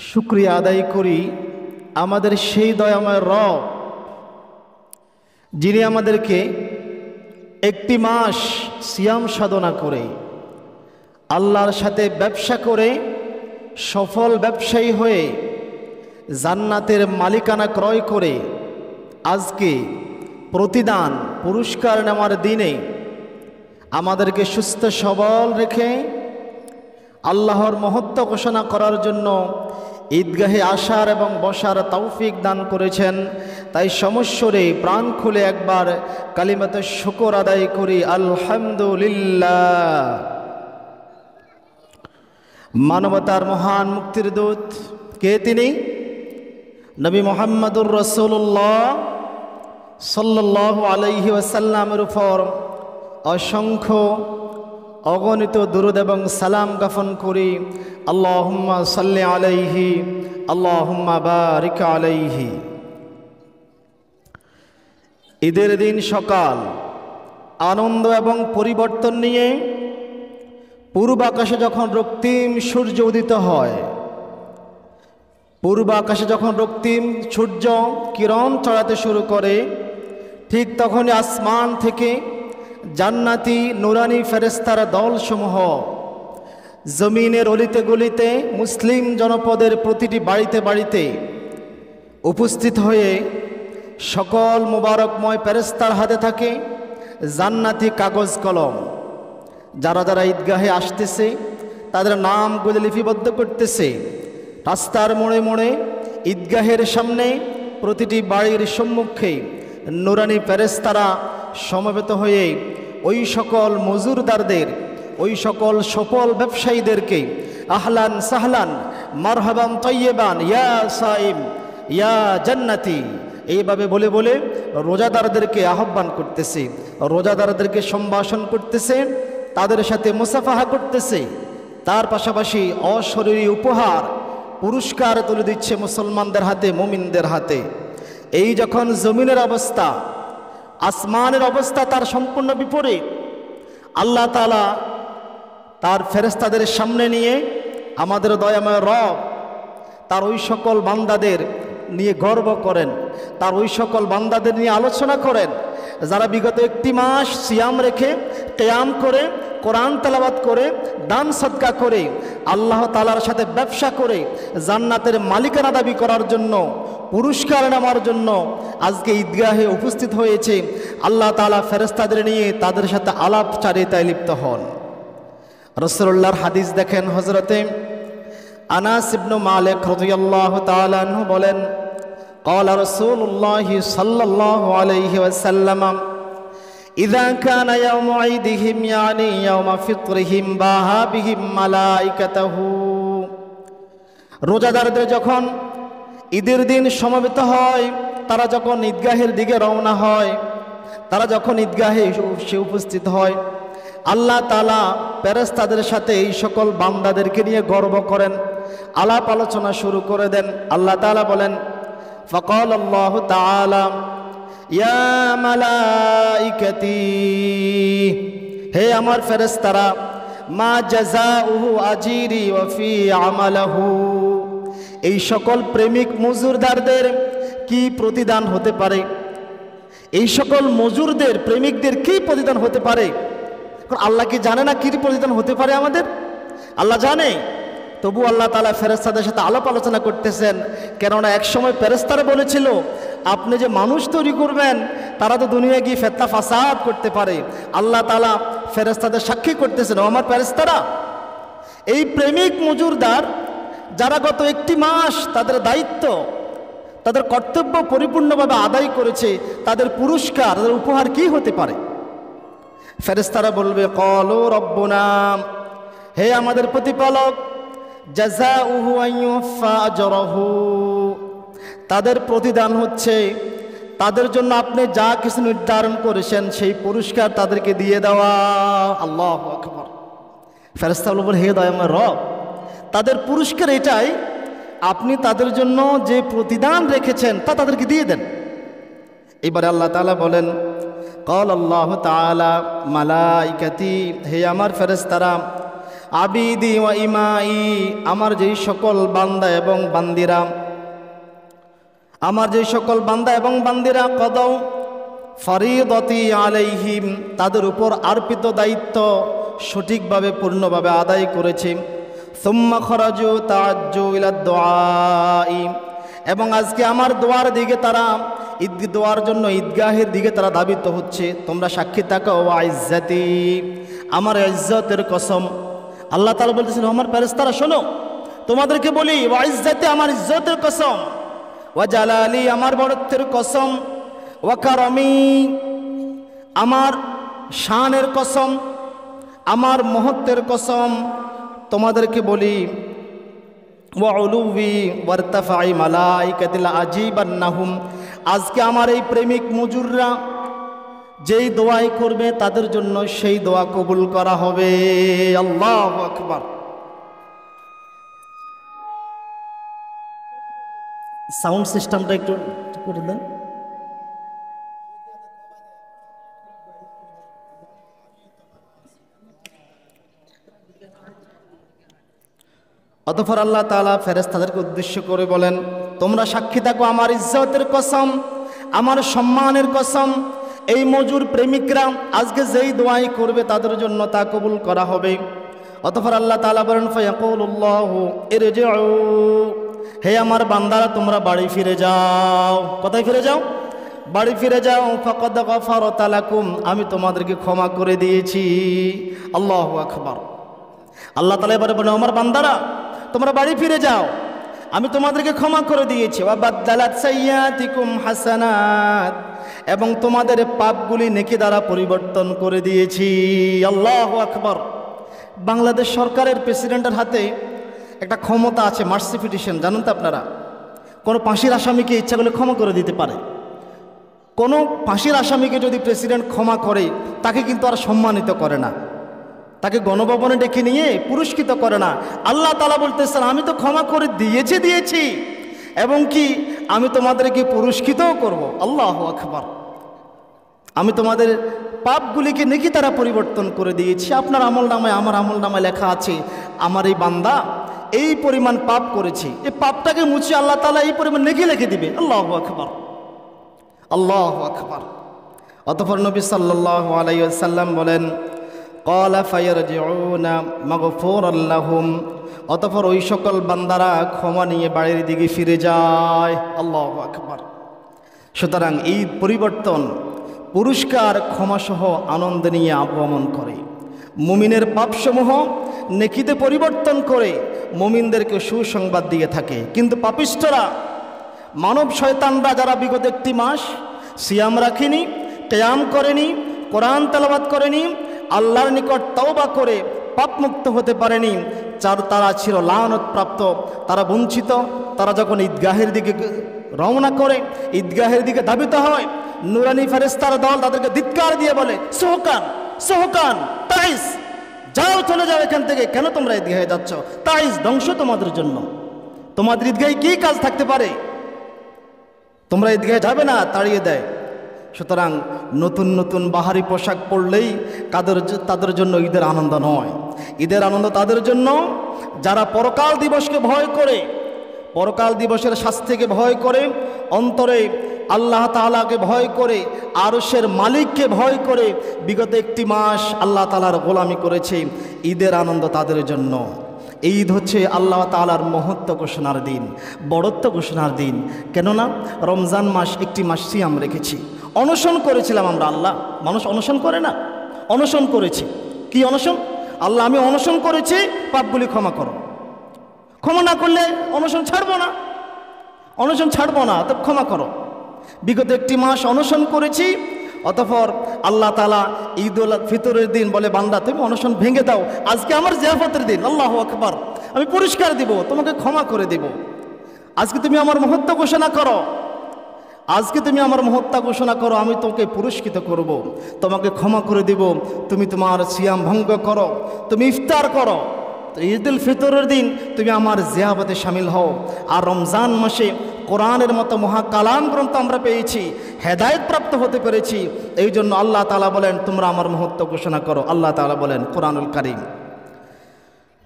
শুকরিয়া আদায় করি আমাদের সেই দয়াময় রব, যিনি আমাদেরকে একটি মাস সিয়াম সাধনা করে আল্লাহর সাথে ব্যবসা করে সফল ব্যবসায়ী হয়ে জান্নাতের মালিকানা ক্রয় করে আজকে প্রতিদান পুরস্কার নেওয়ার দিনে আমাদেরকে সুস্থ সবল রেখে আল্লাহর মহত্ব ঘোষণা করার জন্য ঈদগাহে আসার এবং বসার তৌফিক দান করেছেন। তাই সমস্বরে প্রাণ খুলে একবার কালিমাতে শুকর আদায় করি, আলহামদুলিল্লাহ। মানবতার মহান মুক্তির দূত কে? তিনি নবী মুহাম্মদুর রাসূলুল্লাহ সাল্লাল্লাহু আলাইহি ওয়াসাল্লামের উপর অসংখ্য অগণিত দুরূদ এবং সালাম জ্ঞাপন করি। আল্লাহুম্মা সাল্লি আলাইহি, আল্লাহুম্মা বারিক আলাইহি। ঈদের দিন সকাল আনন্দ এবং পরিবর্তন নিয়ে পূর্ব আকাশে যখন রক্তিম সূর্য উদিত হয়, পূর্ব আকাশে যখন রক্তিম সূর্য কিরণ চড়াতে শুরু করে, ঠিক তখনই আসমান থেকে জান্নাতি নুরানি ফেরেশতার দলসমূহ জমিনের অলিতে গলিতে মুসলিম জনপদের প্রতিটি বাড়িতে বাড়িতে উপস্থিত হয়ে সকল মুবারকময় ফেরেশতার হাতে থাকে জান্নাতি কাগজ কলম। যারা যারা ঈদগাহে আসতেছে তাদের নামগুলি লিপিবদ্ধ করতেছে। রাস্তার মোড়ে মোড়ে ঈদগাহের সামনে প্রতিটি বাড়ির সম্মুখে নুরানি ফেরেশতারা সমবেত হয়ে ওই সকল মজুরদারদের, ওই সকল সফল ব্যবসায়ীদেরকে আহলান সাহলান মারহাবান তৈয়বান ইয়া সাইম ইয়া জান্নাতি এইভাবে বলে বলে রোজাদারদেরকে আহ্বান করতেছে, রোজাদারদেরকে সম্ভাষণ করতেছে, তাদের সাথে মুসাফাহা করতেছে। তার পাশাপাশি অশরীরী উপহার পুরস্কার তুলে দিচ্ছে মুসলমানদের হাতে, মুমিনদের হাতে। এই যখন জমিনের অবস্থা, আসমানের অবস্থা তার সম্পূর্ণ বিপরীত। আল্লাহ তাআলা তার ফেরেশতাদের সামনে নিয়ে আমাদের দয়াময় রব তার ওই সকল বান্দাদের নিয়ে গর্ব করেন, তার ওই সকল বান্দাদের নিয়ে আলোচনা করেন যারা বিগত একটি মাস সিয়াম রেখে কিয়াম করে কোরআন তেলাওয়াত করে দান সদকা করে আল্লাহ তাআলার সাথে ব্যবসা করে জান্নাতের মালিকানা দাবি করার জন্য, পুরস্কার নেওয়ার জন্য আজকে ঈদগাহে উপস্থিত হয়েছে। আল্লাহ তাআলা ফেরেশতাদের নিয়ে তাদের সাথে আলাপচারিতায় লিপ্ত হন। রাসূলুল্লাহর হাদিস দেখেন, হযরতে আনাস ইবনে মালিক রাদিয়াল্লাহু তাআলা আনহু বলেন, قال رسول الله صلى الله عليه وسلم إذا كان يوم عيدهم يعني يوم فطرهم باها بهم ملائكته। রোজাদারদের যখন ঈদের দিন সমবেত হয়, তারা যখন ঈদগাহের দিকে রওনা হয়, তারা যখন ঈদগাহে সে উপস্থিত হয়, আল্লাহ তাআলা ফেরেশতাদের সাথে এই সকল বান্দাদেরকে নিয়ে গর্ব করেন, আলাপ আলোচনা শুরু করে দেন। আল্লাহ তাআলা বলেন, فقال الله تعالى يا ملائكتي, হে আমার ফেরেশতারা, মা জাযাউহু আজিরি ওয়া ফি আমালহু, এই সকল প্রেমিক মজুরদারদের কি প্রতিদান হতে পারে? এই সকল মজুরদের, প্রেমিকদের কি প্রতিদান হতে পারে? আল্লাহ কি জানে না কি প্রতিদান হতে পারে আমাদের? আল্লাহ জানে। তবু আল্লাহ তাআলা ফেরেশতাদের সাথে আলাপ আলোচনা করতেছেন, কেননা একসময় ফেরেশতারা বলেছিল আপনি যে মানুষ তৈরি করবেন তারা তো দুনিয়ায় গিয়ে ফিতনা ফাসাদ করতে পারে। আল্লাহ তাআলা ফেরেশতাদের সাক্ষী করতেছেন, ও আমার ফেরেশতারা, এই প্রেমিক মজুরদার যারা গত একটি মাস তাদের দায়িত্ব, তাদের কর্তব্য পরিপূর্ণভাবে আদায় করেছে, তাদের পুরস্কার, তাদের উপহার কি হতে পারে? ফেরেশতারা বলবে, ক্বালু রব্বুনা, হে আমাদের প্রতিপালক, জাযাউহু আইয়ুফা আজরাহু, তাদের প্রতিদান হচ্ছে তাদের জন্য আপনি যা কিছু নির্ধারণ করেছেন সেই পুরস্কার তাদেরকে দিয়ে দেওয়া। আল্লাহু আকবার। ফেরেশতা বলবেন, হে দয়াময় রব, তাদের পুরস্কার এটাই, আপনি তাদের জন্য যে প্রতিদান রেখেছেন তা তাদেরকে দিয়ে দেন। এবারে আল্লাহ তাআলা বলেন, ক্বাল আল্লাহু তাআলা মালাইকাতি, হে আমার ফেরেশতারা, আবিদি ওয়া ইমাই, আমার যেই সকল বান্দা এবং বান্দিরা, আমার যেই সকল বান্দা এবং বান্দিরা কদাও ফরিদতি আলাইহিম, তাদের উপর অর্পিত দায়িত্ব সঠিকভাবে পূর্ণভাবে আদায় করেছে। সুম্মা খরাজু তাআজ্জু ইলা দুআই, এবং আজকে আমার দোয়ার দিকে তারা দোয়ার জন্য ঈদগাহের দিকে তারা ধাবিত হচ্ছে। তোমরা সাক্ষী থাকো, ওয়া ইজ্জতি, আমার ইজ্জতের কসম। আল্লাহ তাআলা বলতেছেন, আমার ফেরেশতারা শোনো, তোমাদেরকে বলি, ওয়া ইজ্জতি, আমার ইজ্জতের কসম, ওয়া জালালি, আমার বড়ত্বের কসম, ওয়া কারামি, আমার শানের কসম, আমার মহত্বের কসম, তোমাদেরকে বলি, ওয়া উলুবি ওয়ারতাফাই মালাইকাতিল আজিবান্নাহুম, আজকে আমার এই প্রেমিক মজুররা যেই দোয়াই করবে তাদের জন্য সেই দোয়া কবুল করা হবে। আল্লাহু আকবার। সাউন্ড সিস্টেমটা একটু করে দেন। অতঃপর আল্লাহ তাআলা ফেরেশতাদেরকে উদ্দেশ্য করে বলেন, তোমরা সাক্ষী থাকো, আমার ইজ্জতের কসম, আমার সম্মানের কসম, এই মজুর প্রেমিকরা আজকে যেই দোয়াই করবে তাদের জন্য তা কবুল করা হবে। অতঃপর আল্লাহ তাআলা বলেন, ফায়াকুলুল্লাহু ইরজিউ, হে আমার বান্দারা তোমরা বাড়ি ফিরে যাও। কোথায় ফিরে যাও? বাড়ি ফিরে যাও। ফাকাদ গাফারতু লাকুম, আমি তোমাদেরকে ক্ষমা করে দিয়েছি। আল্লাহু আকবার। আল্লাহ তাআলা এবারে বলেন, আমার বান্দারা তোমরা বাড়ি ফিরে যাও, আমি তোমাদেরকে ক্ষমা করে দিয়েছি। ওয়া বাদদালাত সাইয়্যাতিকুম হাসানাত, এবং তোমাদের পাপগুলি নেকি দ্বারা পরিবর্তন করে দিয়েছি। আল্লাহু আকবার। বাংলাদেশ সরকারের প্রেসিডেন্টের হাতে একটা ক্ষমতা আছে, মার্সি পিটিশন, জানেন তো আপনারা? কোনো ফাঁসির আসামিকে ইচ্ছা করলে ক্ষমা করে দিতে পারে। কোনো ফাঁসির আসামিকে যদি প্রেসিডেন্ট ক্ষমা করে, তাকে কিন্তু আর সম্মানিত করে না, তাকে গণভবনে ডেকে নিয়ে পুরস্কৃত করে না। আল্লাহ তাআলা বলতেছেন, আমি তো ক্ষমা করে দিয়েছি এবং কি আমি তোমাদেরকে পুরস্কৃতও করব। আল্লাহু আকবার। আমি তোমাদের পাপগুলিকে নেকি দ্বারা পরিবর্তন করে দিয়েছি। আপনার আমলনামায়, আমার আমলনামায় লেখা আছে, আমার এই বান্দা এই পরিমাণ পাপ করেছে, এই পাপটাকে মুছে আল্লাহ তাআলা এই পরিমাণ নেকি লিখে দিবে। আল্লাহু আকবার, আল্লাহু আকবার। অতঃপর নবী সাল্লাল্লাহু আলাইহি ওয়াসাল্লাম বলেন, ক্বালা ফায়ারজিউনা মাগফুরাল লাহুম, অতঃপর ওই সকল বান্দারা ক্ষমা নিয়ে বাড়ির দিকে ফিরে যায়। আল্লাহু আকবার। সুতরাং এই পরিবর্তন পুরস্কার ক্ষমাসহ আনন্দ নিয়ে আগমন করে, মুমিনের পাপসমূহ নেকিতে পরিবর্তন করে মুমিনদেরকে সুসংবাদ দিয়ে থাকে। কিন্তু পাপিষ্ঠরা, মানব শয়তানরা, যারা বিগত একটি মাস সিয়াম রাখেনি, কিয়াম করেনি, কোরআন তেলাওয়াত করেনি, আল্লাহর নিকট তওবা করে পাপমুক্ত হতে পারেনি, তারা ছিল লানত-প্রাপ্ত, তারা বঞ্চিত। তারা যখন ঈদগাহের দিকে রওনা করে, ঈদগাহের দিকে ধাবিত হয়, নুরানি ফেরেশতার দল তাদেরকে ধিক্কার দিয়ে বলে, সোহকান সোহকান তাইস, যাও, চলে যাও এখান থেকে, কেন তোমরা ঈদগাহে যাচ্ছ? তাইস, ধ্বংস তোমাদের জন্য। তোমাদের ঈদগাহে কি কাজ থাকতে পারে? তোমরা ঈদগাহে যাবে না, তাড়িয়ে দেয়। সুতরাং নতুন নতুন বাহারি পোশাক পরলেই তাদের জন্য ঈদের আনন্দ নয়। ঈদের আনন্দ তাদের জন্য যারা পরকাল দিবসকে ভয় করে, পরকাল দিবসের শাস্তিকে ভয় করে, অন্তরে আল্লাহ তাআলাকে ভয় করে, আরশের মালিককে ভয় করে বিগত একটি মাস আল্লাহ তাআলার গোলামি করেছে। ঈদের আনন্দ তাদের জন্য। ঈদ হচ্ছে আল্লাহ তাআলার মহত্ব ঘোষণার দিন, বড়ত্ব ঘোষণার দিন। কেননা রমজান মাস একটি মাস সিয়াম রেখেছি, অনশন করেছিলাম আমরা। আল্লাহ, মানুষ অনশন করে না? অনশন করেছি। কি অনশন? আল্লাহ, আমি অনশন করেছি, পাপগুলি ক্ষমা করো। ক্ষমা না করলে অনশন ছাড়বো না, অনশন ছাড়বো না, তো ক্ষমা করো। বিগত একটি মাস অনশন করেছি, অতঃপর আল্লাহ তাআলা ঈদ উল ফিতরের দিন বলে, বান্দা তুমি অনশন ভেঙে দাও, আজকে আমার জিয়াফতের দিন। আল্লাহু আকবার। আমি পুরস্কার দিব, তোমাকে ক্ষমা করে দেব। আজকে তুমি আমার মহত্ব ঘোষণা করো, আজকে তুমি আমার মহত্ব ঘোষণা করো, আমি তোমাকে পুরস্কৃত করব, তোমাকে ক্ষমা করে দেব। তুমি তোমার সিয়াম ভঙ্গ করো, তুমি ইফতার করো। তো ঈদ উল ফিতরের দিন তুমি আমার জিয়াফতে শামিল হও। আর রমজান মাসে কোরআনের মতো মহাকালাম গ্রন্থ আমরা পেয়েছি, হেদায়েত প্রাপ্ত হতে পেরেছি। এই জন্য আল্লাহ তাআলা বলেন, তোমরা আমার মহত্ব ঘোষণা করো। আল্লাহ তাআলা বলেন কোরআনুল কারীম,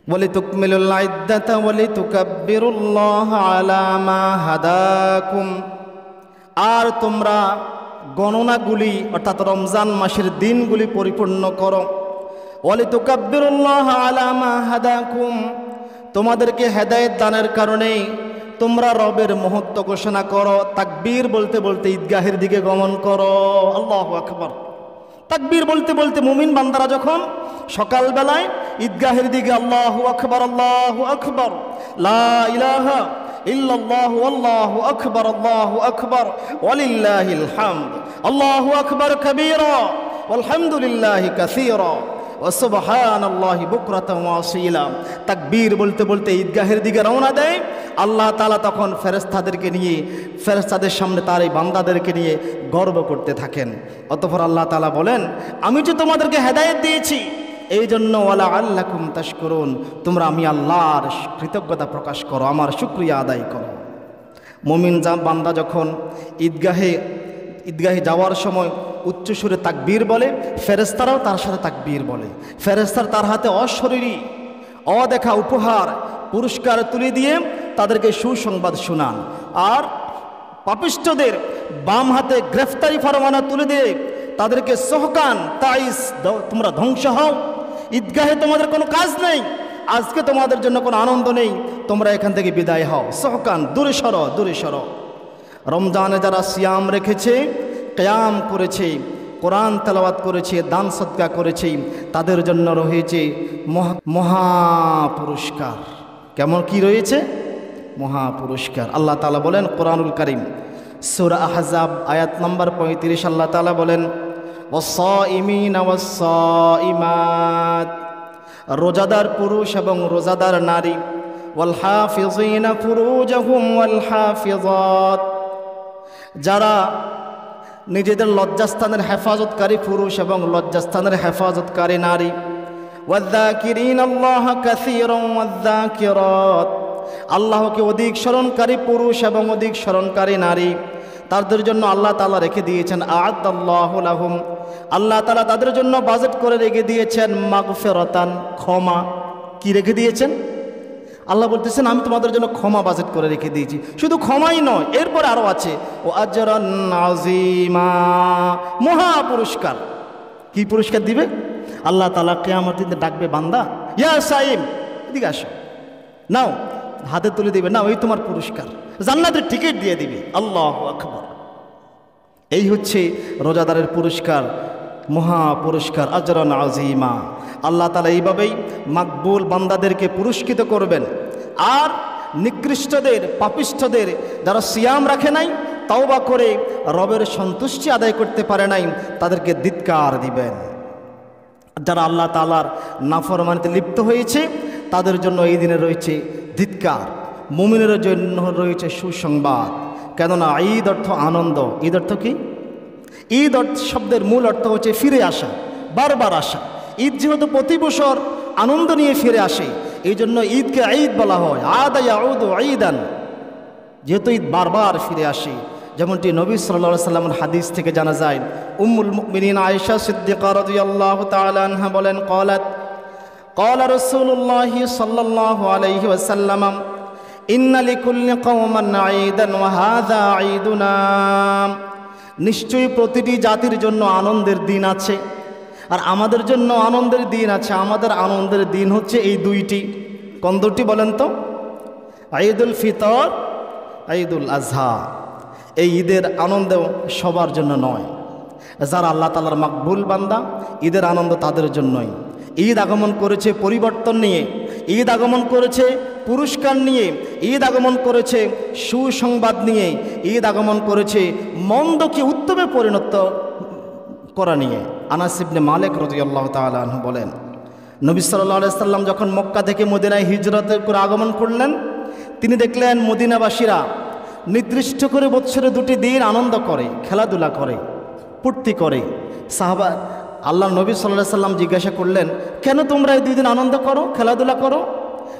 ওয়ালিতুকমিলুল ইদ্দাতা ওয়ালিতুকাব্বিরুল্লাহ আলা মা হাদাকুম, আর তোমরা গণনাগুলি অর্থাৎ রমজান মাসের দিনগুলি পরিপূর্ণ করো। ওয়ালিতুকাব্বিরুল্লাহ আলা মা হাদাকুম, তোমাদেরকে হেদায়েত দানের কারণে তোমরা রবের মহত্ব ঘোষণা করো। তাকবীর বলতে বলতে ঈদগাহের দিকে গমন করো। আল্লাহু আকবার। তাকবীর বলতে বলতে মুমিন বান্দারা যখন সকালবেলায় ঈদগাহের দিকে আল্লাহু আকবার আল্লাহু আকবার লা ইলাহা ইল্লাল্লাহু আল্লাহু আকবার ওয়ালিল্লাহিল হামদ আল্লাহু আকবার কাবীরা ওয়ালহামদুলিল্লাহি কাসীরা ওয়া সুবহানাল্লাহি বুকরাতান ওয়া আসীলা, তাকবীর বলতে বলতে ঈদগাহের দিকে রওনা দেয়। আল্লাহ তাআলা তখন ফেরেশতাদেরকে নিয়ে, ফেরেশতাদের সামনে তার এই বান্দাদেরকে নিয়ে গর্ব করতে থাকেন। অতঃপর আল্লাহ তাআলা বলেন, আমি যে তোমাদেরকে হেদায়েত দিয়েছি এই জন্য ওয়ালা আল্লাকুম তাশকুরুন, তোমরা আমি আল্লাহর কৃতজ্ঞতা প্রকাশ করো, আমার শুকরিয়া আদায় করো। মুমিন বান্দা যখন ঈদগাহে যাওয়ার সময় উচ্চ সুরে তাকবীর বলে, ফেরেশতারাও তার সাথে তাকবীর বলে। ফেরেশতার তার হাতে অশরীরী অদেখা উপহার পুরস্কার তুলে দিয়ে তাদেরকে সুসংবাদ শোনান, আর পাপিষ্ঠদের বাম হাতে গ্রেফতারি ফরমানা তুলে দিয়ে তাদেরকে সহকান তাইস, তোমরা ধ্বংস হও, ঈদগাহে তোমাদের কোনো কাজ নেই, আজকে তোমাদের জন্য কোনো আনন্দ নেই, তোমরা এখান থেকে বিদায় হও, সহকান, দূরে সরো দূরে সরো। রমজানে যারা সিয়াম রেখেছে, কিয়াম করেছে, কোরআন তেলাওয়াত করেছে, দান সদকা করেছে, তাদের জন্য রয়েছে মহা পুরস্কার। কেমন কি রয়েছে? মহা পুরস্কার। আল্লাহ তাআলা বলেন কোরআনুল কারীম সূরা আহজাব আয়াত নম্বর 35, আল্লাহ তাআলা বলেন ওয়াস-সাইমিনা ওয়াস-সাইমাত, রোজাদার পুরুষ এবং রোজাদার নারী, ওয়াল হাফিযিনা ফুরুজাহুম ওয়াল হাফিযাত, যারা নিজেদের লজ্জাস্থানের হেফাজতকারী পুরুষ এবং লজ্জাস্থানের হেফাজতকারী নারী, ওয়ায-যাকিরিনাল্লাহা কাসীরান ওয়ায-যাকিরাত, আল্লাহকে অধিক স্মরণকারী পুরুষ এবং অধিক স্মরণকারী নারী, তাদের জন্য আল্লাহ তাআলা রেখে দিয়েছেন আ'আদাল্লাহু লাহুম, আল্লাহ তাআলা তাদের জন্য বাজেট করে রেখে দিয়েছেন মাগফিরাতান, ক্ষমা। কি রেখে দিয়েছেন? আল্লাহ বলতেছেন আমি তোমাদের জন্য ক্ষমা বাজেট করে রেখে দিয়েছি। শুধু ক্ষমাই নয়, এরপর আরও আছে ও আজরান আযীমা, মহা পুরস্কার। কি পুরস্কার দিবে? আল্লাহ তাআলা কিয়ামতের দিনে ডাকবে, বান্দা ইয়া সাইম এদিকে আসো, নাও, হাতে তুলে দিবে, নাও এই তোমার পুরস্কার, জান্নাতের টিকিট দিয়ে দিবে। আল্লাহু আকবার। এই হচ্ছে রোজাদারের পুরস্কার, মহা পুরস্কার, আজরান আযীমা। আল্লাহ তাআলা এইভাবেই মাকবুল বান্দাদেরকে পুরস্কৃত করবেন, আর নিকৃষ্টদের, পাপিষ্ঠদের, যারা সিয়াম রাখে নাই, তাওবা করে রবের সন্তুষ্টি আদায় করতে পারে নাই, তাদেরকে ধিক্কার দিবেন। যারা আল্লাহ তাআলার নাফরমানিতে লিপ্ত হয়েছে তাদের জন্য এই দিনে রয়েছে ধিক্কার, মুমিনের জন্য রয়েছে সুসংবাদ। কেননা ঈদ অর্থ আনন্দ। ঈদ অর্থ কি? ঈদ শব্দের মূল অর্থ হচ্ছে ফিরে আসা, বারবার আসা। ঈদ যেহেতু প্রতি বছর আনন্দ নিয়ে ফিরে আসে, এই জন্য ঈদকে ঈদ বলা হয়, আদা ইয়াউদু ঈদান, যেহেতু ঈদ বারবার ফিরে আসে। যেমনটি নবী সাল্লাল্লাহু আলাইহি ওয়াসাল্লামের হাদিস থেকে জানা যায়, উম্মুল মুমিনিন আয়েশা সিদ্দিকা রাদিয়াল্লাহু তাআলা আনহা বলেন, ক্বালা রাসূলুল্লাহি সাল্লাল্লাহু আলাইহি ওয়াসাল্লাম ইন্না লিকুল্লি কওমান ঈদান ওয়া হাযা ঈদুনা, নিশ্চয়ই প্রতিটি জাতির জন্য আনন্দের দিন আছে, আর আমাদের জন্য আনন্দের দিন আছে। আমাদের আনন্দের দিন হচ্ছে এই দুইটি। কোন দুটি বলেন তো? ঈদুল ফিতর, ঈদুল আজহা। এই ঈদের আনন্দ সবার জন্য নয়। যারা আল্লাহ তাআলার মাকবুল বান্দা, ঈদের আনন্দ তাদের জন্যই। ঈদ আগমন করেছে পরিবর্তন নিয়ে, ঈদ আগমন করেছে পুরস্কার নিয়ে, ঈদ আগমন করেছে সুসংবাদ নিয়ে, ঈদ আগমন করেছে মন্দকে উত্তমে পরিণত করা নিয়ে। আনাস ইবনে মালিক রাদিয়াল্লাহু তাআলা আনহু বলেন, নবী সাল্লাল্লাহু আলাইহি সাল্লাম যখন মক্কা থেকে মদিনায় হিজরত করে আগমন করলেন, তিনি দেখলেন মদিনাবাসীরা নির্দিষ্ট করে বৎসরে দুটি দিন আনন্দ করে, খেলাধুলা করে, ফুর্তি করে। সাহাবা আল্লাহ নবী সাল্লাল্লাহু আলাইহি সাল্লাম জিজ্ঞাসা করলেন, কেন তোমরা এই দুই দিন আনন্দ করো, খেলাধুলা করো?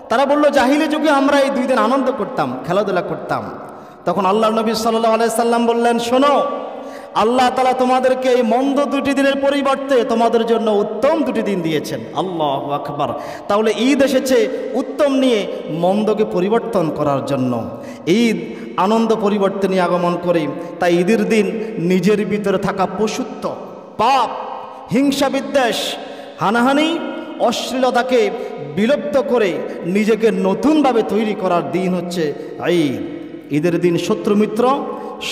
তারা বলল, জাহিলি যুগে আমরা এই দুই দিন আনন্দ করতাম, খেলাধুলা করতাম। তখন আল্লাহ নবী সাল্লাল্লাহু আলাইহি সাল্লাম বললেন, শোনো, আল্লাহ তাআলা তোমাদেরকে এই মন্দ দুটি দিনের পরিবর্তে তোমাদের জন্য উত্তম দুটি দিন দিয়েছেন। আল্লাহু আকবার। তাহলে ঈদ এসেছে উত্তম নিয়ে মন্দকে পরিবর্তন করার জন্য। ঈদ আনন্দ পরিবর্তন নিয়ে আগমন করে। তাই ঈদের দিন নিজের ভিতরে থাকা পশুত্ব, পাপ, হিংসা, বিদ্বেষ, হানাহানি, অশ্লীলতাকে বিলুপ্ত করে নিজেকে নতুনভাবে তৈরি করার দিন হচ্ছে ঈদ। ঈদের দিন শত্রু মিত্র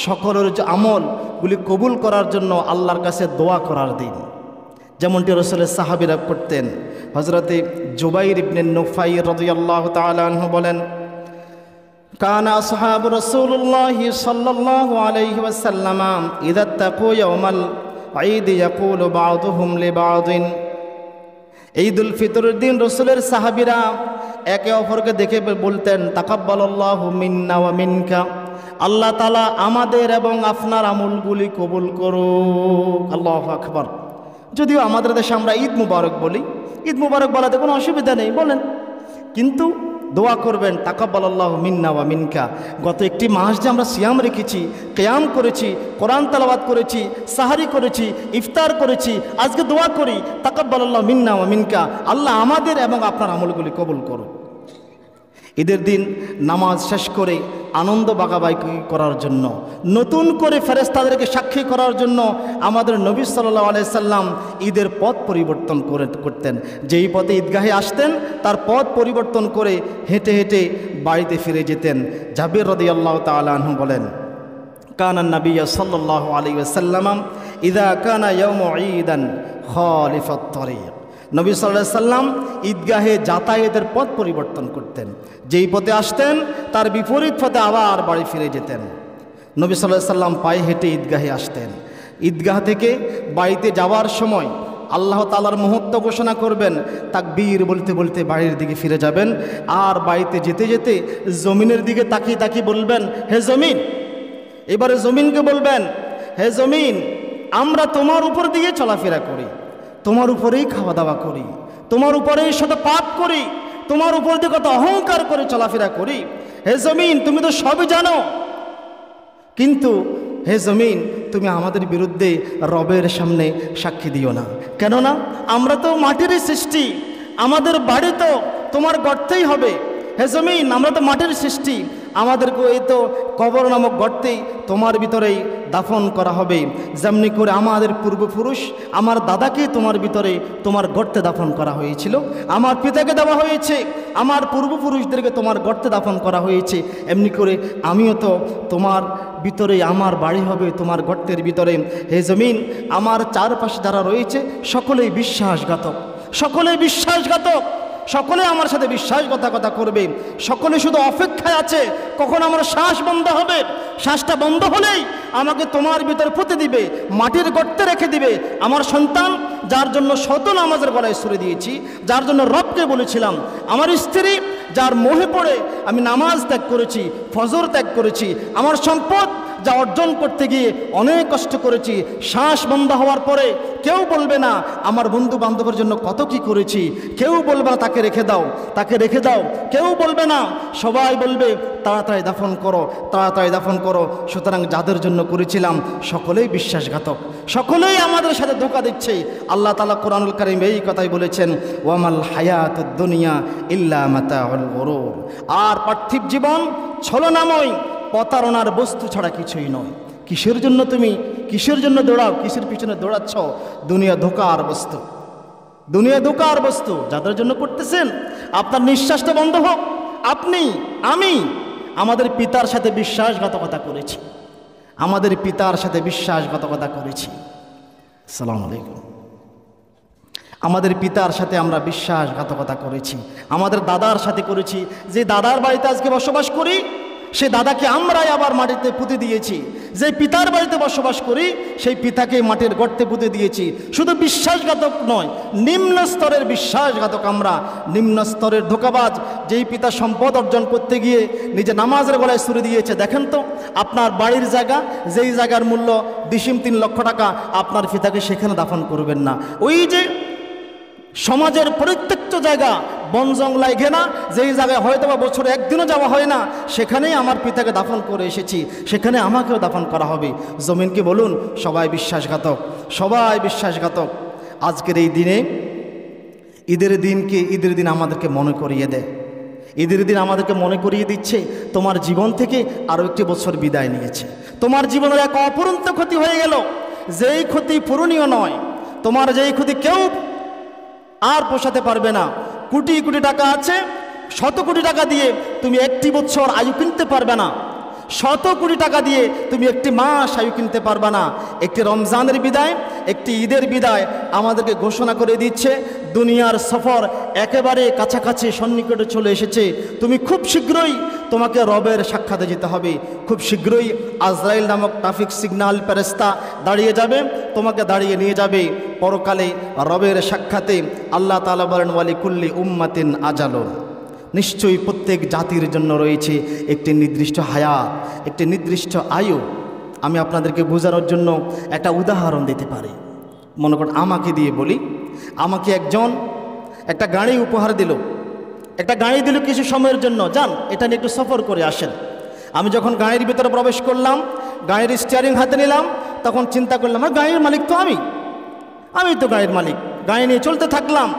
সকলের যে আমলগুলি কবুল করার জন্য আল্লাহর কাছে দোয়া করার দিন। যেমনটি রাসূলের সাহাবীরা করতেন। হযরতে জুবাইর ইবনে নুফাইর রাদিয়াল্লাহু তাআলা আনহু বলেন, কানা আসহাবু রাসূলুল্লাহি সাল্লাল্লাহু আলাইহি ওয়াসাল্লাম ইযা তাকু ইয়াউমাল ঈদ ইয়াকুলু বা'দুহুম লিবা'দিন। ঈদুল ফিতরের দিন রাসূলের সাহাবীরা একে অপরকে দেখে বলতেন, তাকাব্বালাল্লাহু মিন্না ওয়া মিনকা, আল্লাহ তাআলা আমাদের এবং আপনার আমলগুলি কবুল করুক। আল্লাহু আকবার। যদিও আমাদের দেশে আমরা ঈদ মুবারক বলি, ঈদ মুবারক বলাতে কোনো অসুবিধা নেই, বলেন, কিন্তু দোয়া করবেন তাকাব্বালাল্লাহু মিন্না ওয়া মিনকা। গত একটি মাস যে আমরা সিয়াম রেখেছি, কিয়াম করেছি, কোরআন তেলাওয়াত করেছি, সাহারি করেছি, ইফতার করেছি, আজকে দোয়া করি তাকাব্বালাল্লাহু মিন্না ওয়া মিনকা, আল্লাহ আমাদের এবং আপনার আমলগুলি কবুল করুন। ঈদের দিন নামাজ শেষ করে আনন্দ বাগাবাগি করার জন্য, নতুন করে ফেরেশতাদেরকে সাক্ষী করার জন্য আমাদের নবী সাল্লাল্লাহু আলাইহি সাল্লাম ঈদের পথ পরিবর্তন করতেন। যেই পথে ঈদগাহে আসতেন তার পথ পরিবর্তন করে হেঁটে হেঁটে বাড়িতে ফিরে যেতেন। জাবির রাদিয়াল্লাহু তাআলা আনহু বলেন, কানা নবী সাল্লাল্লাহু আলাইহি ওয়াসাল্লাম ইযা কানা ইয়াউমু ঈদান খালিফাত তরিক। নবী সাল্লাল্লাহু আলাইহি সাল্লাম ঈদগাহে যাতায়াতের পথ পরিবর্তন করতেন। যেই পথে আসতেন তার বিপরীত পথে আবার বাড়ি ফিরে যেতেন। নবী সাল্লাল্লাহু আলাইহি সাল্লাম পায়ে হেঁটে ঈদগাহে আসতেন। ঈদগাহ থেকে বাড়িতে যাওয়ার সময় আল্লাহ তাআলার মহত্ব ঘোষণা করবেন, তাকবীর বলতে বলতে বাড়ির দিকে ফিরে যাবেন। আর বাড়িতে যেতে যেতে জমিনের দিকে তাকিয়ে তাকিয়ে বলবেন, হে জমিন, এবারে জমিনকে বলবেন, হে জমিন, আমরা তোমার উপর দিয়ে চলাফেরা করি, তোমার উপরেই খাওয়া দাওয়া করি, তোমার উপরেই শত পাপ করি, তোমার উপর দিয়ে কত অহংকার করে চলাফেরা করি। হে জমিন, তুমি তো সবই জানো, কিন্তু হে জমিন, তুমি আমাদের বিরুদ্ধে রবের সামনে সাক্ষী দিও না। কেননা আমরা তো মাটিরই সৃষ্টি, আমাদের বাড়ি তো তোমার গর্তেই হবে। হে জমিন, আমরা তো মাটির সৃষ্টি, আমাদেরকে এই তো কবর নামক গর্তেই তোমার ভিতরেই দাফন করা হবে। যেমনি করে আমাদের পূর্বপুরুষ, আমার দাদাকে তোমার ভিতরে তোমার গর্তে দাফন করা হয়েছিল, আমার পিতাকে দেওয়া হয়েছে, আমার পূর্বপুরুষদেরকে তোমার গর্তে দাফন করা হয়েছে, এমনি করে আমিও তো তোমার ভিতরে, আমার বাড়ি হবে তোমার গর্তের ভিতরে। হে জমিন, আমার চারপাশে যারা রয়েছে সকলেই বিশ্বাসঘাতক, সকলেই বিশ্বাসঘাতক, সকলে আমার সাথে বিশ্বাসঘাতকতা করবে, সকলে শুধু অপেক্ষায় আছে কখন আমার শ্বাস বন্ধ হবে। শ্বাসটা বন্ধ হলেই আমাকে তোমার ভিতরে পুঁতে দিবে, মাটির গর্তে রেখে দিবে। আমার সন্তান, যার জন্য শত নামাজের গলায় সুরে দিয়েছি, যার জন্য রবকে বলেছিলাম, আমার স্ত্রী, যার মোহে পড়ে আমি নামাজ ত্যাগ করেছি, ফজর ত্যাগ করেছি, আমার সম্পদ যা অর্জন করতে গিয়ে অনেক কষ্ট করেছি, শ্বাস বন্ধ হওয়ার পরে কেউ বলবে না আমার বন্ধু বান্ধবের জন্য কত কি করেছি, কেউ বলবে না তাকে রেখে দাও, তাকে রেখে দাও, কেউ বলবে না, সবাই বলবে তাড়াতাড়ি দাফন করো, তাড়াতাড়ি দাফন করো। সুতরাং যাদের জন্য করেছিলাম সকলেই বিশ্বাসঘাতক, সকলেই আমাদের সাথে ধোঁকা দিচ্ছে। আল্লাহ তাআলা কোরআনুল কারীম এই কথাই বলেছেন, ওয়ামাল হায়াতুদ দুনিয়া ইল্লা মাতাউল গুরুর। আর পার্থিব জীবন ছলনাময়, প্রতারণার বস্তু ছাড়া কিছুই নয়। কিসের জন্য তুমি, কিসের জন্য দৌড়াও, কিসের পিছনে দৌড়াচ্ছ? দুনিয়া ধোঁকার বস্তু, দুনিয়া ধোঁকার বস্তু। যাদের জন্য করতেছেন, আপনার নিঃশ্বাসটা বন্ধ হোক। আপনি, আমি আমাদের পিতার সাথে বিশ্বাসঘাতকতা করেছি, আমাদের পিতার সাথে বিশ্বাসঘাতকতা করেছি। আসসালামু আলাইকুম। আমাদের পিতার সাথে আমরা বিশ্বাসঘাতকতা করেছি, আমাদের দাদার সাথে করেছি। যে দাদার বাড়িতে আজকে বসবাস করি, সে দাদাকে আমরাই আবার মাটিতে পুঁতে দিয়েছি। যে পিতার বাড়িতে বসবাস করি, সেই পিতাকে মাটির গর্তে পুঁতে দিয়েছি। শুধু বিশ্বাসঘাতক নয়, নিম্ন স্তরের বিশ্বাসঘাতক আমরা, নিম্ন স্তরের ধোঁকাবাজ। যেই পিতা সম্পদ অর্জন করতে গিয়ে নিজে নামাজের গলায় সুরে দিয়েছে। দেখেন তো, আপনার বাড়ির জায়গা, যেই জায়গার মূল্য 3 লক্ষ টাকা, আপনার পিতাকে সেখানে দাফন করবেন না। ওই যে সমাজের পরিত্যক্ত জায়গা, বন জঙ্গলায় ঘেনা, যেই জায়গায় হয়তো বা বছরে একদিনও যাওয়া হয় না, সেখানেই আমার পিতাকে দাফন করে এসেছি, সেখানে আমাকেও দাফন করা হবে। জমিনকে বলুন সবাই বিশ্বাসঘাতক, সবাই বিশ্বাসঘাতক। আজকের এই দিনে ঈদের দিন আমাদেরকে মনে করিয়ে দেয়, ঈদের দিন আমাদেরকে মনে করিয়ে দিচ্ছে তোমার জীবন থেকে আরও একটি বছর বিদায় নিয়েছে, তোমার জীবনের এক অপূরন্ত ক্ষতি হয়ে গেল, যেই ক্ষতি পূরণীয় নয়, তোমার যেই ক্ষতি কেউ আর পোষাতে পারবে না। কোটি কোটি টাকা আছে, শত কোটি টাকা দিয়ে তুমি একটি বছর আয়ু কিনতে পারবে না, শত কোটি টাকা দিয়ে তুমি একটি মাস আয়ু কিনতে পারবে না। একটি রমজানের বিদায়, একটি ঈদের বিদায় আমাদেরকে ঘোষণা করে দিচ্ছে দুনিয়ার সফর একেবারে কাছাকাছি সন্নিকটে চলে এসেছে। তুমি খুব শীঘ্রই তোমাকে রবের সাক্ষাতে যেতে হবে, খুব শীঘ্রই আজরাইল নামক ট্রাফিক সিগন্যাল ফেরেশতা দাঁড়িয়ে যাবে, তোমাকে দাঁড়িয়ে নিয়ে যাবে পরকালে রবের সাক্ষাতে। আল্লাহ তাআলা বলেন ওয়ালি কুল্লি উম্মাতিন আজালুন, নিশ্চয়ই প্রত্যেক জাতির জন্য রয়েছে একটি নির্দিষ্ট হায়াত, একটি নির্দিষ্ট আয়ু। আমি আপনাদেরকে বোঝানোর জন্য একটা উদাহরণ দিতে পারি। মনে করুন আমাকে দিয়ে বলি, আমাকে একজন একটা গাড়ি উপহার দিল, একটা গাড়ি দিল কিছু সময়ের জন্য, যান এটা নিয়ে একটু সফর করে আসেন। আমি যখন গাড়ির ভিতরে প্রবেশ করলাম, গাড়ির স্টিয়ারিং হাতে নিলাম, তখন চিন্তা করলাম গাড়ির মালিক তো আমি তো গাড়ির মালিক। গাড়ি নিয়ে চলতে থাকলাম,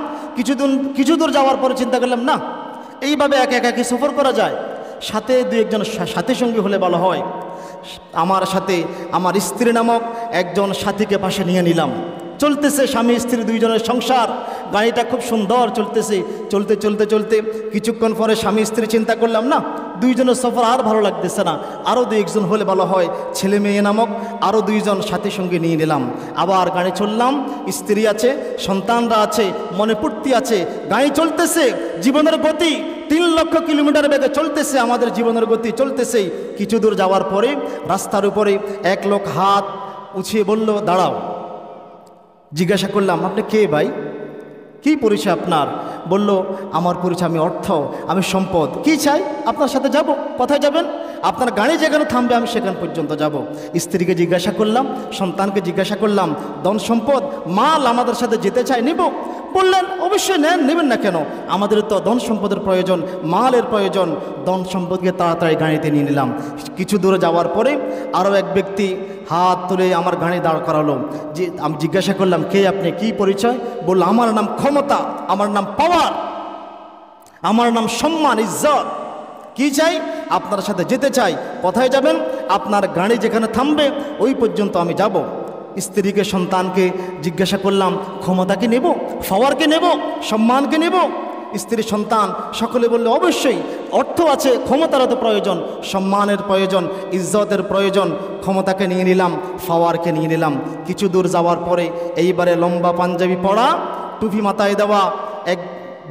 কিছু দূর যাওয়ার পরে চিন্তা করলাম না, এইভাবে একা একা কি সফর করা যায়, সাথে দু একজন সাথী সঙ্গী হলে ভালো হয়। আমার সাথে আমার স্ত্রী নামক একজন সাথীকে পাশে নিয়ে নিলাম। চলতেছে স্বামী স্ত্রী দুইজনের সংসার, গাড়িটা খুব সুন্দর চলতেছে। চলতে চলতে চলতে কিছুক্ষণ পরে স্বামী স্ত্রী চিন্তা করলাম না, দুইজনের সফর আর ভালো লাগতেছে না, আরও দু একজন হলে ভালো হয়। ছেলে মেয়ে নামক আরও দুইজন সাথী সঙ্গে নিয়ে নিলাম। আবার গাড়ি চললাম, স্ত্রী আছে, সন্তানরা আছে, মনে পূর্তি আছে, গাড়ি চলতেছে। জীবনের গতি 3 লক্ষ কিলোমিটার বেগে চলতেছে, আমাদের জীবনের গতি চলতেছে। কিছু দূর যাওয়ার পরে রাস্তার উপরে এক লোক হাত উঁচিয়ে বলল দাঁড়াও। জিজ্ঞাসা করলাম আপনি কে ভাই, কী পরিচয় আপনার? বলল আমার পরিচয় আমি অর্থ, আমি সম্পদ। কি চাই? আপনার সাথে যাব। কোথায় যাবেন? আপনার গাড়ি যেখানে থামবে আমি সেখান পর্যন্ত যাব। স্ত্রীকে জিজ্ঞাসা করলাম, সন্তানকে জিজ্ঞাসা করলাম, ধন সম্পদ মাল আমাদের সাথে যেতে চাই, নিব? বললেন অবশ্যই নেন, নেবেন না কেন? আমাদের তো ধন সম্পদের প্রয়োজন, মালের প্রয়োজন। ধন সম্পদকে তাড়াতাড়ি গাড়িতে নিয়ে নিলাম। কিছু দূরে যাওয়ার পরে আরও এক ব্যক্তি হাত তুলে আমার গাড়ি দাঁড় করালো। যে আমি জিজ্ঞাসা করলাম কে আপনি, কি পরিচয়? বলল আমার নাম ক্ষমতা, আমার নাম পাওয়ার, আমার নাম সম্মান, ইজ্জত। কি চাই? আপনার সাথে যেতে চাই। কোথায় যাবেন? আপনার গাড়ি যেখানে থামবে ওই পর্যন্ত আমি যাব। স্ত্রীকে সন্তানকে জিজ্ঞাসা করলাম ক্ষমতাকে নেব, পাওয়ারকে নেব, সম্মানকে নেব? স্ত্রী সন্তান সকলে বললে অবশ্যই, অর্থ আছে, ক্ষমতারও তো প্রয়োজন, সম্মানের প্রয়োজন, ইজ্জতের প্রয়োজন। ক্ষমতাকে নিয়ে নিলাম, পাওয়ারকে নিয়ে নিলাম। কিছু দূর যাওয়ার পরে এইবারে লম্বা পাঞ্জাবি পরা, টুপি মাথায় দেওয়া এক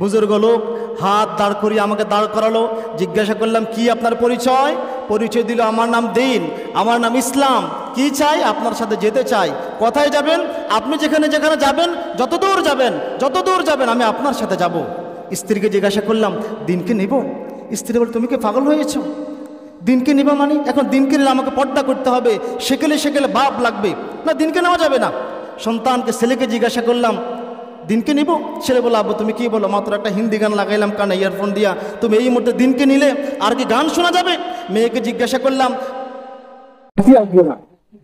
বুজুর্গ লোক হাত দাঁড় করিয়ে আমাকে দাঁড় করালো। জিজ্ঞাসা করলাম কি আপনার পরিচয়? পরিচয় দিল আমার নাম দিন, আমার নাম ইসলাম। কি চাই? আপনার সাথে যেতে চাই। কোথায় যাবেন? আপনি যেখানে যেখানে যাবেন, যত দূর যাবেন আমি আপনার সাথে যাব। স্ত্রীকে জিজ্ঞাসা করলাম দিনকে নেব? স্ত্রী বলে তুমি কি পাগল হয়েছ? দিনকে নেবা মানে? এখন দিনকে নিলে আমাকে পর্দা করতে হবে, সেকেলে সেকেলে বাপ লাগবে, না দিনকে নেওয়া যাবে না। সন্তানকে ছেলেকে জিজ্ঞাসা করলাম দিনকে নিব? ছেলে বলে আব্বু তুমি কি বলো, মাত্র একটা হিন্দি গান লাগাইলাম কানে ইয়ারফোন দিয়া, তুমি এই মুহূর্তে দিনকে নিলে আর কি গান শোনা যাবে? মেয়েকে জিজ্ঞাসা করলাম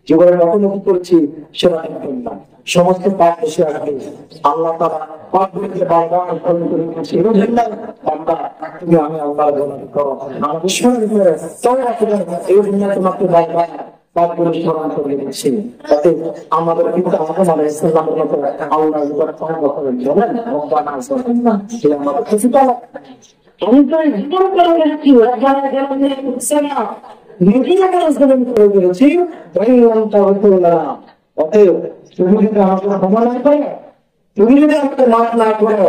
জীবনের অবলম্বন করছি সেটা সমস্ত পাপ এসে আসবে। আল্লাহ তাআলা পাপগুলোকে বারবার ক্ষমা করে দিয়েছেন। তুমি আমি আল্লাহর গোলামি করো, আমার ঈশ্বরের উপরে তওবা করো, এই জন্য তোমাকে বারবার পাপগুলো স্মরণ করে দিয়েছি। তাতে আমাদের কিন্তু আদম আলাইহিস সালামের মতো আল্লাহর উপরে তওবা করেন, জানেন রব্বানা যালিমনা সে আমাদের কাছে তো আমি তো জীবন করে রেখেছি রাখার জন্য সেনা নিজেকে রাজধানী করে দিয়েছি। অতএব তুমি যদি আমাকে ক্ষমা না করে, তুমি যদি আমাকে মাফ না করো,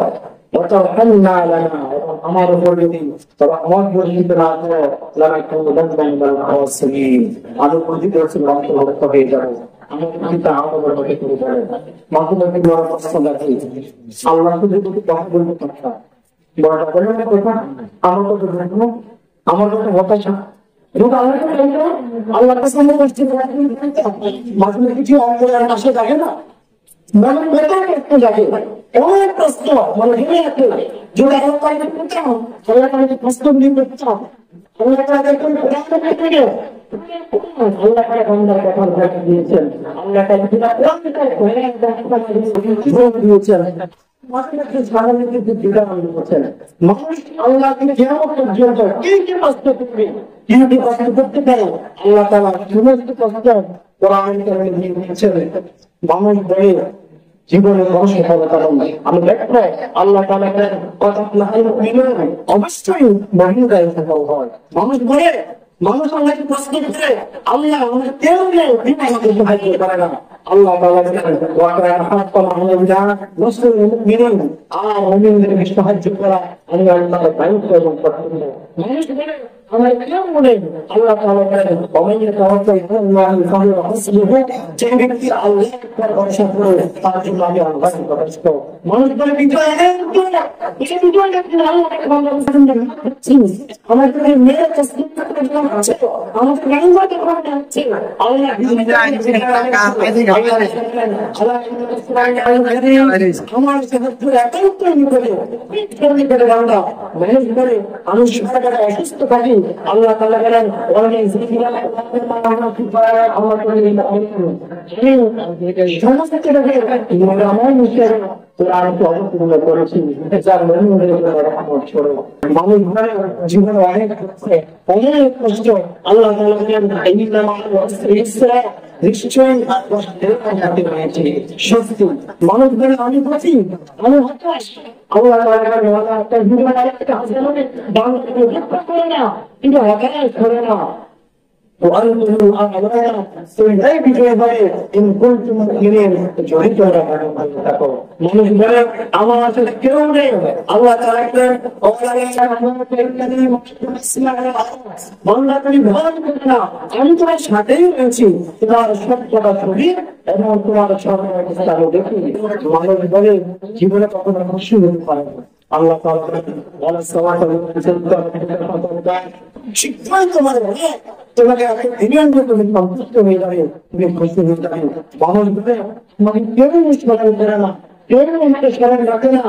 আমার উপর যদি তবে আমার পরিচিত না করো, আমি পরিচিত অন্তর্ভুক্ত হয়ে যাবো। আমার চিন্তা আমার হতে শুরু করে মাধ্যমিক পছন্দ আছে। আল্লাহকে যদি কথা বলতে পারতাম বড়টা বলে কথা আমার কত আমার কত হতাশা এবং আল্লাহর কাছে মাঝে কিছু অঙ্গের আসে থাকে না, মনে বেকার একটু যাবে অনেক প্রশ্ন মনে ভেঙে আছে যদি আল্লাহ তাআলা চাও আল্লাহ তাআলা প্রশ্ন দিতে চাও আল্লাহ তাআলা কোন প্রশ্ন থেকে আল্লাহ তাআলা বান্দার কথা বলে দিয়েছেন আল্লাহ তাআলা যেটা কোরআন থেকে বলে দিয়েছেন মানুষ আল্লাহকে কিয়ামত পর্যন্ত কি কষ্ট করবে কি কষ্ট করতে পারে আল্লাহ তাআলা সমস্ত কষ্ট কোরআনে কারিমে দিয়ে দিয়েছেন মানুষ বলে জীবনে বড় সফলতা নয় আমি দেখবো আল্লাহ তাআলা কথা অবশ্যই মহিলায় সফল হয় মানুষ বলে মানুষ আল্লাহকে প্রশ্ন করে আল্লাহ আমাকে কেউ নেই আমাকে সাহায্য করে না আল্লাহ তাআলা ওয়াকারা হাক্কান আলাইনা নাসরুল মুমিনিন আর মুমিনদেরকে সাহায্য করা আমি আল্লাহর দায়িত্ব এবং কর্তব্য মানুষ বলে আমার কেউ নেই আল্লাহ তাআলা বলেন ওমাইয়া তাওয়াক্কাল আলাল্লাহি ফাহুয়া হাসবুহু যে ব্যক্তি আল্লাহর উপর ভরসা করে তার জন্য আমি আল্লাহর যথেষ্ট মানুষ বলে কিন্তু আমার তো মেয়ের কাছে আমার তো গান গাইতে পারছি আল্লাহ আমার সাহায্য একান্তই করে বান্দা মানুষ বলে আমি সারাটা অসুস্থ থাকি আল্লাহ তাআলা বলেন ওয়ালাইন যিকিরা আমার করে সমস্ত কিছু আমার নিশ্চয় আমি তো অবশ্যই করেছি যার মানুষ ঘরে জীবনে অনেক কষ্ট আল্লাহ তাআলা বলেন নিশ্চয়ই সত্যি মানুষ বলে আমি বলছি আমি হতাশ আল্লাহ তাআলা একটা জীবন একটা হাসপাতালে বাংলাদেশে রক্ষা করে না কিন্তু হতাশ করে না وأنتم الأعلى سيداي بجوهر إن كنتم مؤمنين جوهرت ورحمة الله মানুষ বলে আমার আসলে কেউ নেই আল্লাহ তাআলা বান্দা তুমি ভয় করো না আমি তোমার সাথেই রয়েছি তোমার সব কথা শুনি এবং তোমার সব অবস্থা দেখি মানুষ বলে জীবনে কখনো খুশি হতে পারে না আল্লাহ তাআলা বলেন শিক্ষা তোমার তোমাকে তুমি সন্তুষ্ট হয়ে যাবে তুমি খুশি হয়ে যাবে মানুষ বলে তোমাকে কেউ স্মরণ করে না কেউ আমাকে স্মরণ রাখে না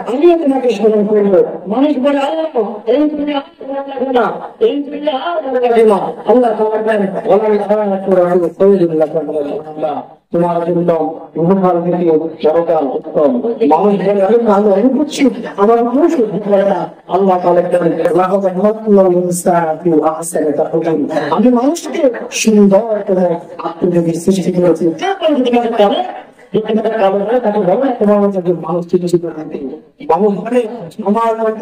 আমিও তোমাকে স্মরণ করবো মানুষ বলে আল্লাহ তোমার জন্য ইহকাল থেকে পরকাল উত্তম মানুষ বলে আমি ভালো আমি বুঝছি আমার মানুষ করে না আল্লাহ তাআলা আমি মানুষকে সুন্দর করে আত্মযোগী সৃষ্টি করেছি মানুষ সৃষ্টি করে মানুষ বলে আমার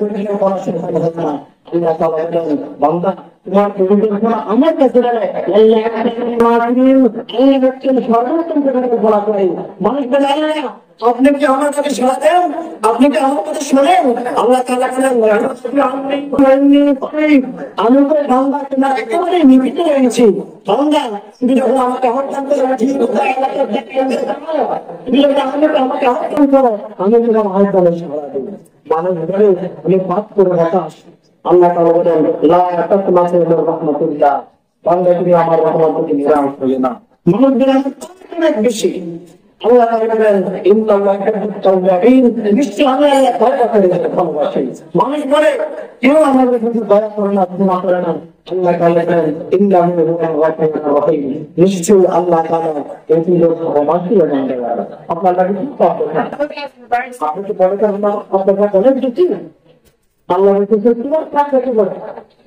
পড়াশোনা না আল্লাহ তাআলা বলেন বান্দা তোমার পরিকল্পনা আমার কাছে সর্বোত্তম বলা করে মানুষ বলে আপনি কি আমার কাছে শোনেন আপনি কি আমার কাছে শোনেন আল্লাহ তাআলা আমি তো বান্দা তোমার একেবারে নিমিত্ত রয়েছি বান্দা তুমি যখন আমাকে আহ্বান করো তুমি যখন আমাকে আহ্বান করো আমি তোমার আহ্বানে সাড়া দেব মানুষ বলে আমি পাপ করে হতাশ আল্লাহ তাআলা বলেন লা তাকনাতু মির রাহমাতিল্লাহ বান্দা তুমি আমার রহমত থেকে নিরাশ হইও না মানুষ বলে অনেক বেশি আল্লাহ তাআলা বলেন ইন্নাল্লাহা ইউহিব্বুত তাওয়াবিন নিশ্চয়ই আল্লাহ দয়া করে ভালোবাসেন মানুষ বলে কেউ আমাদের প্রতি দয়া করে না ক্ষমা করে না আল্লাহ তাআলা বলেন ইন্নাহু হুয়াল গফুরুর রহিম নিশ্চয়ই আল্লাহ তাআলা এই লোক ক্ষমাশীল এবং দয়ালু আপনার লাগে কি পাবো না আপনি তো বলে না আপনারা বলে দিচ্ছি আল্লাহ বলতেছে তোমার কাজ কি বলে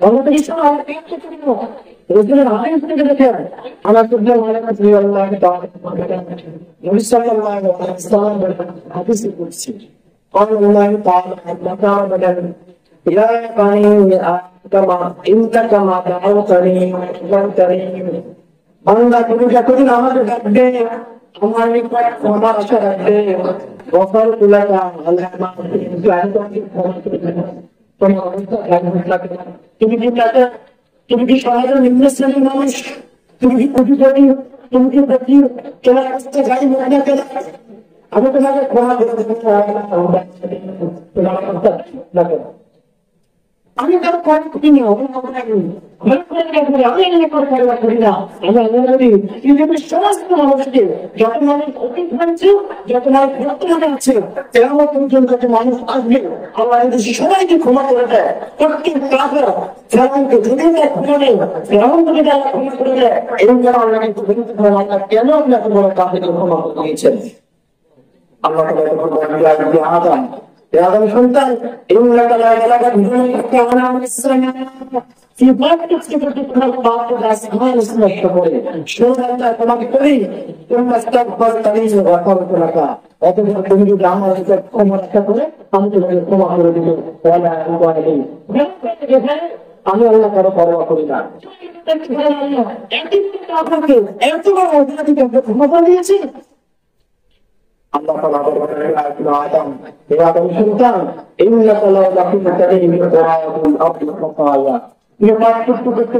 আল্লাহ তো ইচ্ছা হয় কিছু করব রসুলের হাদিস থেকে দেখেন আনাস ইবনে মালিক রাদিয়াল্লাহু তাআলা নবী সাল্লাল্লাহু আলাইহি ওয়াসাল্লাম হাদিসে বলছি আল্লাহ তাআলা বলেন ইয়া বানি আদম ইন্নাকা মা দাআওতানি ওয়ান্তানি বান্দা তুমি যখন আমাকে ডাকবে আমার নিকট ক্ষমা আশা রাখবে গফর তুলাকা আল্লাহ তুমি কি তাকে তুমি কি সমাজের নিম্ন শ্রেণীর মানুষ তুমি কি কোটিপতি তুমি কি ব্যক্তি তোমার কাছে গাড়ি মনে করে আমি তোমাকে ক্ষমা করে তোমার আমি কারো কয়েক করি না, আমি করি না। আমি আল্লাহ পৃথিবীর সমস্ত মানুষকে, যত মানুষ অতীত হয়েছে, যত মানুষ বর্তমানে আছে, তেমন পর্যন্ত যত মানুষ আসবে, আল্লাহ সবাইকে ক্ষমা করে দেয়। প্রত্যেক কাফের ফেরাউনকে যদি ক্ষমা নেই, ফেরাউন যদি আল্লাহ ক্ষমা করে দেয়, এই জন্য আল্লাহকে বিরক্ত করে আল্লাহ কেন আপনাকে বড় কাফেরকে ক্ষমা করে দিয়েছেন? আল্লাহ আদম আদম সন্তান তোমাকে করি তুমি যদি আমার ক্ষমা রক্ষা করে আমি তোমাকে ক্ষমা করে দিব। আমি আল্লাহ কারো পরোয়া করি না। ক্ষমা করে দিয়েছি আল্লাহ তাআলা আদম আদম সন্তান ইন্নাকা লা তাকুনু তাআলাহুল আরদু ফাতায়া ये बात तो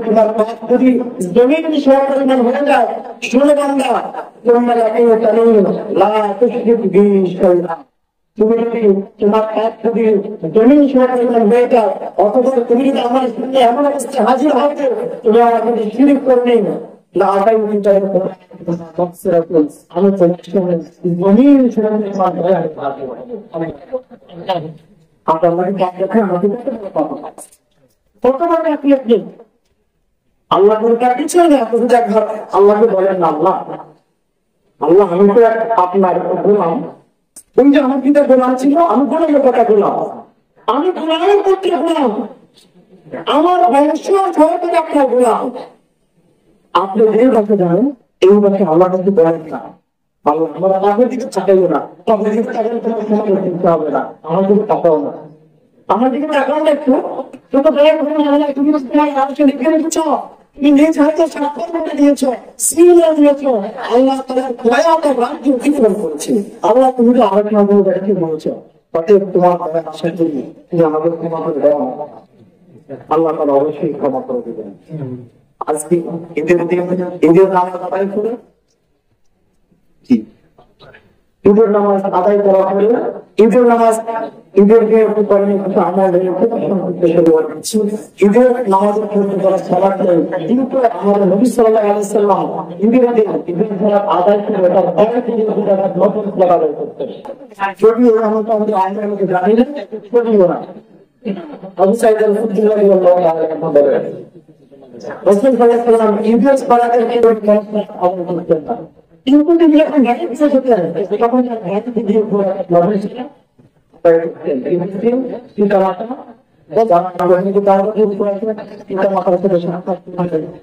तुम्हारे पास पूरी जमीन की शोर परिमाण हो जाए सुने बंदा तुम लगे चलो ला तुश्रिक बि शैआ তুমি যদি তোমার পাপ যদি জমিন শোর পরিমাণ হয়ে যায় অথবা তুমি যদি আমার সামনে এমন অবস্থায় হাজির হতে তুমি আমার মধ্যে শিরক করবে না লাগাই উঠে আমি তোমার জমিন শোর পরিমাণ হয়ে আপনার কাজ দেখে আমাকে প্রথমে আপনি আল্লাহ কিছু আল্লাহকে বলেন না আল্লাহ আল্লাহ আমি তো আপনার গোলাম। ওই যে আমার পিতা গোলাম ছিল, আমি গোলামের কথা গোলাম, আমি গোলামের করতে গোলাম, আমার বংশ সহকারে আপনার গোলাম। আপনি এই কথা জানেন, এই কথা আল্লাহ কিন্তু বলেন না। আল্লাহ আমার আমাদের দিকে তাকাইও না, তবে দিকে তাকালে তোমার সময় দিতে হবে না, আমার দিকে তাকাও না, আমার দিকে তাকাও না একটু। তুমি দয়া করে তুমি মানুষকে লিখে রেখেছ, তুমি নিজ হাতে স্বাক্ষর করে দিয়েছ, সিরিয়াল দিয়েছ, আল্লাহ তাআলার দয়াতে রাজ্য অতিক্রম করেছে। আল্লাহ তুমি তো আরেকটা ব্যক্তি বলেছ, অতএব তোমার দয়া আসার জন্য তুমি আমাদের ক্ষমা করে দাও। আল্লাহ তাআলা অবশ্যই ক্ষমা করে দেবেন। আজকে ঈদের নামাজ আদায় করে ঈদের নামাজ আদায় করা হলে ঈদের নামাজ ঈদের যে উপকরণে কিছু আমাদের ঈদের নামাজের ক্ষেত্রে করা সালাত নেই, কিন্তু আমাদের নবী সাল্লাল্লাহু আলাইহি ওয়াসাল্লাম ঈদের দিন ঈদের সালাত আদায় করে তার পরে থেকে নতুন সালাত আদায় করতেন। যদিও আমরা আমাদের আইনের মধ্যে জানি না, যদিও না আবু সাঈদ আল-খুদরি রাদিয়াল্লাহু আনহু বলেন রাসূল সাল্লাল্লাহু আলাইহি ওয়াসাল্লাম ঈদের সালাতের ক্ষেত্রে আমল করতেন না, কিন্তু যদি এখন গাড়ি পিছিয়ে যেতে হয় তখন গাড়ি দিয়ে লড়াই ছিল পিতা মাতা পিতা মাতার সাথে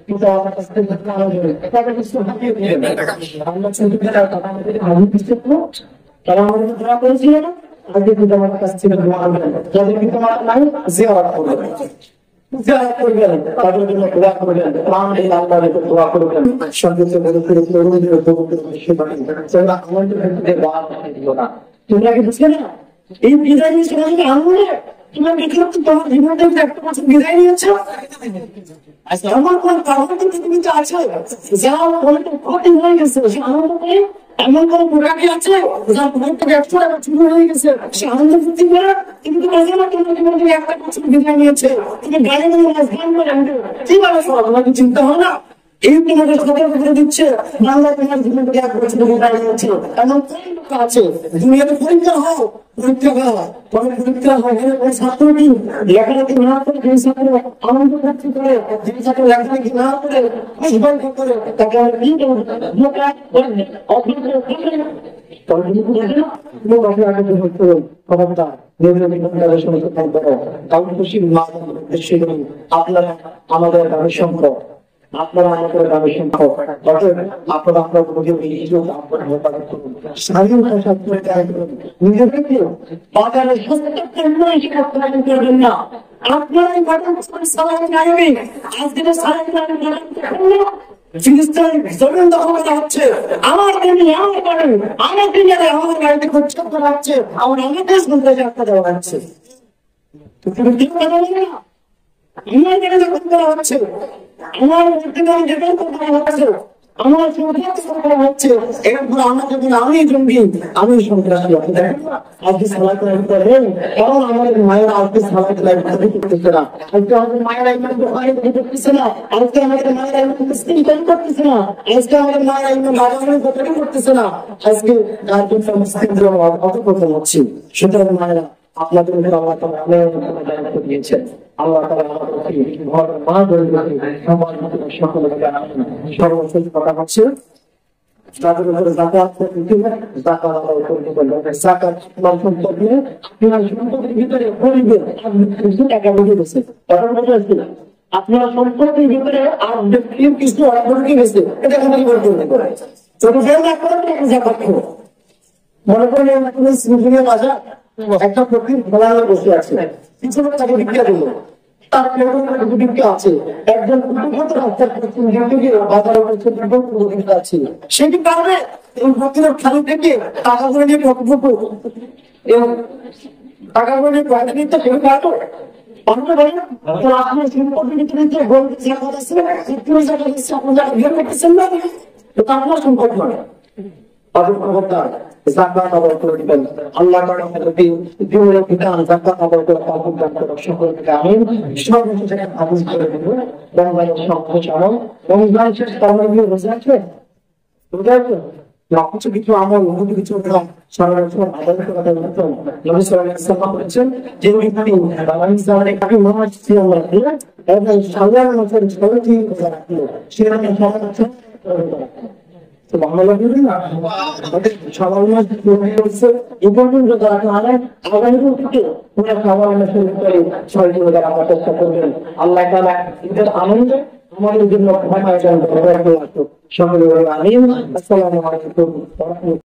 পিতা মাতার কাছ থেকে তারা আমাদের দোয়া করেছিল না, আগে পিতা মাতার কাছ থেকে দোয়া করবেন, যাদের পিতা মাতা নাই জিয়ারত করবেন, জিয়ারত করবেন, তাদের জন্য দোয়া করবেন, প্রাণ দিয়ে আল্লাহর কাছে দোয়া করবেন। সঙ্গীত বলে ফিরে তরুণদের তোমরা আমাদের ক্ষেত্রে দোয়া দিল না, তোমরা কি বুঝলে না এই বিদায় নিয়ে সবাইকে আনলে তোমার দেখলাম তো তোমার জীবনে একটা বছর বিদায় নিয়েছ। আমার কোন কারণ তুমি তো আছে যা বলতে কঠিন হয়ে গেছে, সে আনন্দ করে এমন কোন প্রোগ্রামই আছে যা তোমার থেকে একশো টাকা শুরু হয়ে গেছে, সে আনন্দ ফুর্তি করে তুমি তো বলছো না তোমার জীবন থেকে একটা বছর বিদায় নিয়েছে, তুমি গাড়ি নিয়ে গান করে কিভাবে শোনা, তোমার কি চিন্তা হয় না? এই তোমাদের খবর করে দিচ্ছে বাংলা তোমার জীবন থেকে এক বছর বিদায় নিয়েছে। এমন কোন আছে দুনিয়াতে পরীক্ষা হও, পরীক্ষা হয় পরীক্ষা হয় ছাত্রটি লেখালেখি না করে যে ছাত্র আনন্দ করতে করে, যে ছাত্র লেখালেখি না করে করে তাকে আপনারা আমাদের দাবি সম্পদ, আপনারা আমাদের দাবি সম্পদ, আপনারা আপনার নিজেদেরকে বাজারের করবেন না। আপনারাই জমিন দখল করা হচ্ছে, আমার জমি আমার করেন, আমার দুনিয়াতে আমার গাড়িতে খরচা করা হচ্ছে, আমার অনেক দেশ বলতে যাত্রা দেওয়া হচ্ছে, আমার জায়গা দখল করা হচ্ছে, আমার করা হচ্ছে, আমার সন্ত্রাস হচ্ছে এরপর আমার যদি আমি জঙ্গি আমি সন্ত্রাসী দেখেন না আজকে সালাত করে কারণ আমাদের মায়েরা আজকে সালাত করতেছে না আজকে আমাদের মায়েরা ইমান বুখারী করতেছে না আজকে আমাদের মায়েরা ইমান মুসলিম করতেছে না আজকে আমাদের মায়েরা ইমান বাজারের কথা করতেছে না আজকে গার্জেন মুসলিমদের অপকর্ম হচ্ছে সুতরাং মায়েরা আপনাদের উপর আল্লাহ তাআলা অনেক দায়িত্ব দিয়েছেন আল্লাহ তাআলা আমাদেরকে ঘর মা ধরে সমাজ সকলকে সর্বশেষ কথা হচ্ছে তাদের উপরে যাকাত যাকাত আদায় করতে বলবেন যাকাত সম্পদ নিয়ে আপনার সম্পদের ভিতরে পরিবে টাকা ঢুকে গেছে টাকা ঢুকে গেছে আপনার সম্পদের ভিতরে আর কিছু ঢুকে গেছে এটা কি করতে পারে যদি না করেন যাকাত করুন মনে করেন আপনি সিঙ্গিয়ে বাজার একটা প্রকৃতি ফলানো বসে আছে কিছু টাকা বিক্রি দিল তার প্রকৃতি আছে একজন প্রতিগত রাস্তার প্রতিনিধি বাজারে বসে প্রকৃতি আছে সেটি কারণে এই প্রকৃতির খালি থেকে টাকাগুলো নিয়ে প্রকৃতি এবং টাকাগুলো নিয়ে প্রকৃতি তো কেউ কাটো অন্য ভাই না তো আপনি সম্পর্কে নিতে গোল জায়গা আছে একটু জায়গা আছে আপনি জায়গা বের করতেছেন না তো আপনার সম্পর্ক নয় যাকাত আদায় করে দিবেন আল্লাহ তাআলা আমাদেরকে জীবনের বিধান যাকাত আদায় করে পালন করতে সকলকে আমিন সর্বশেষ একটা হাদিস করে দেব রমজানের সম্প্রচারণ রমজান শেষ তারাবির রোজা আছে রোজা আছে কিছু কিছু আমল কিছু কিছু সাধারণ আদায় করতে হতো নবী সাল্লাল্লাহু আলাইহি ওয়াসাল্লাম বলেছেন যে ব্যক্তি বাংলাদেশ জামানে কাকে মহাজ সিয়াম রাখলো এবং সাধারণ মানুষের সবাইকে রোজা রাখলো সেটা সমাজে তো বাংলা লাগে না আমাদের সবার মাঝে হচ্ছে ইম্পর্টেন্ট যেটা আগে আগামী থেকে পুরো খাবার শুরু করে 6 দিন ধরে আমরা চেষ্টা করবেন আল্লাহ তাআলা ঈদের আনন্দে আমাদের জন্য ভালো আয়োজন করবেন সকলে আমিন আসসালামু আলাইকুম ওয়া রাহমাতুল্লাহ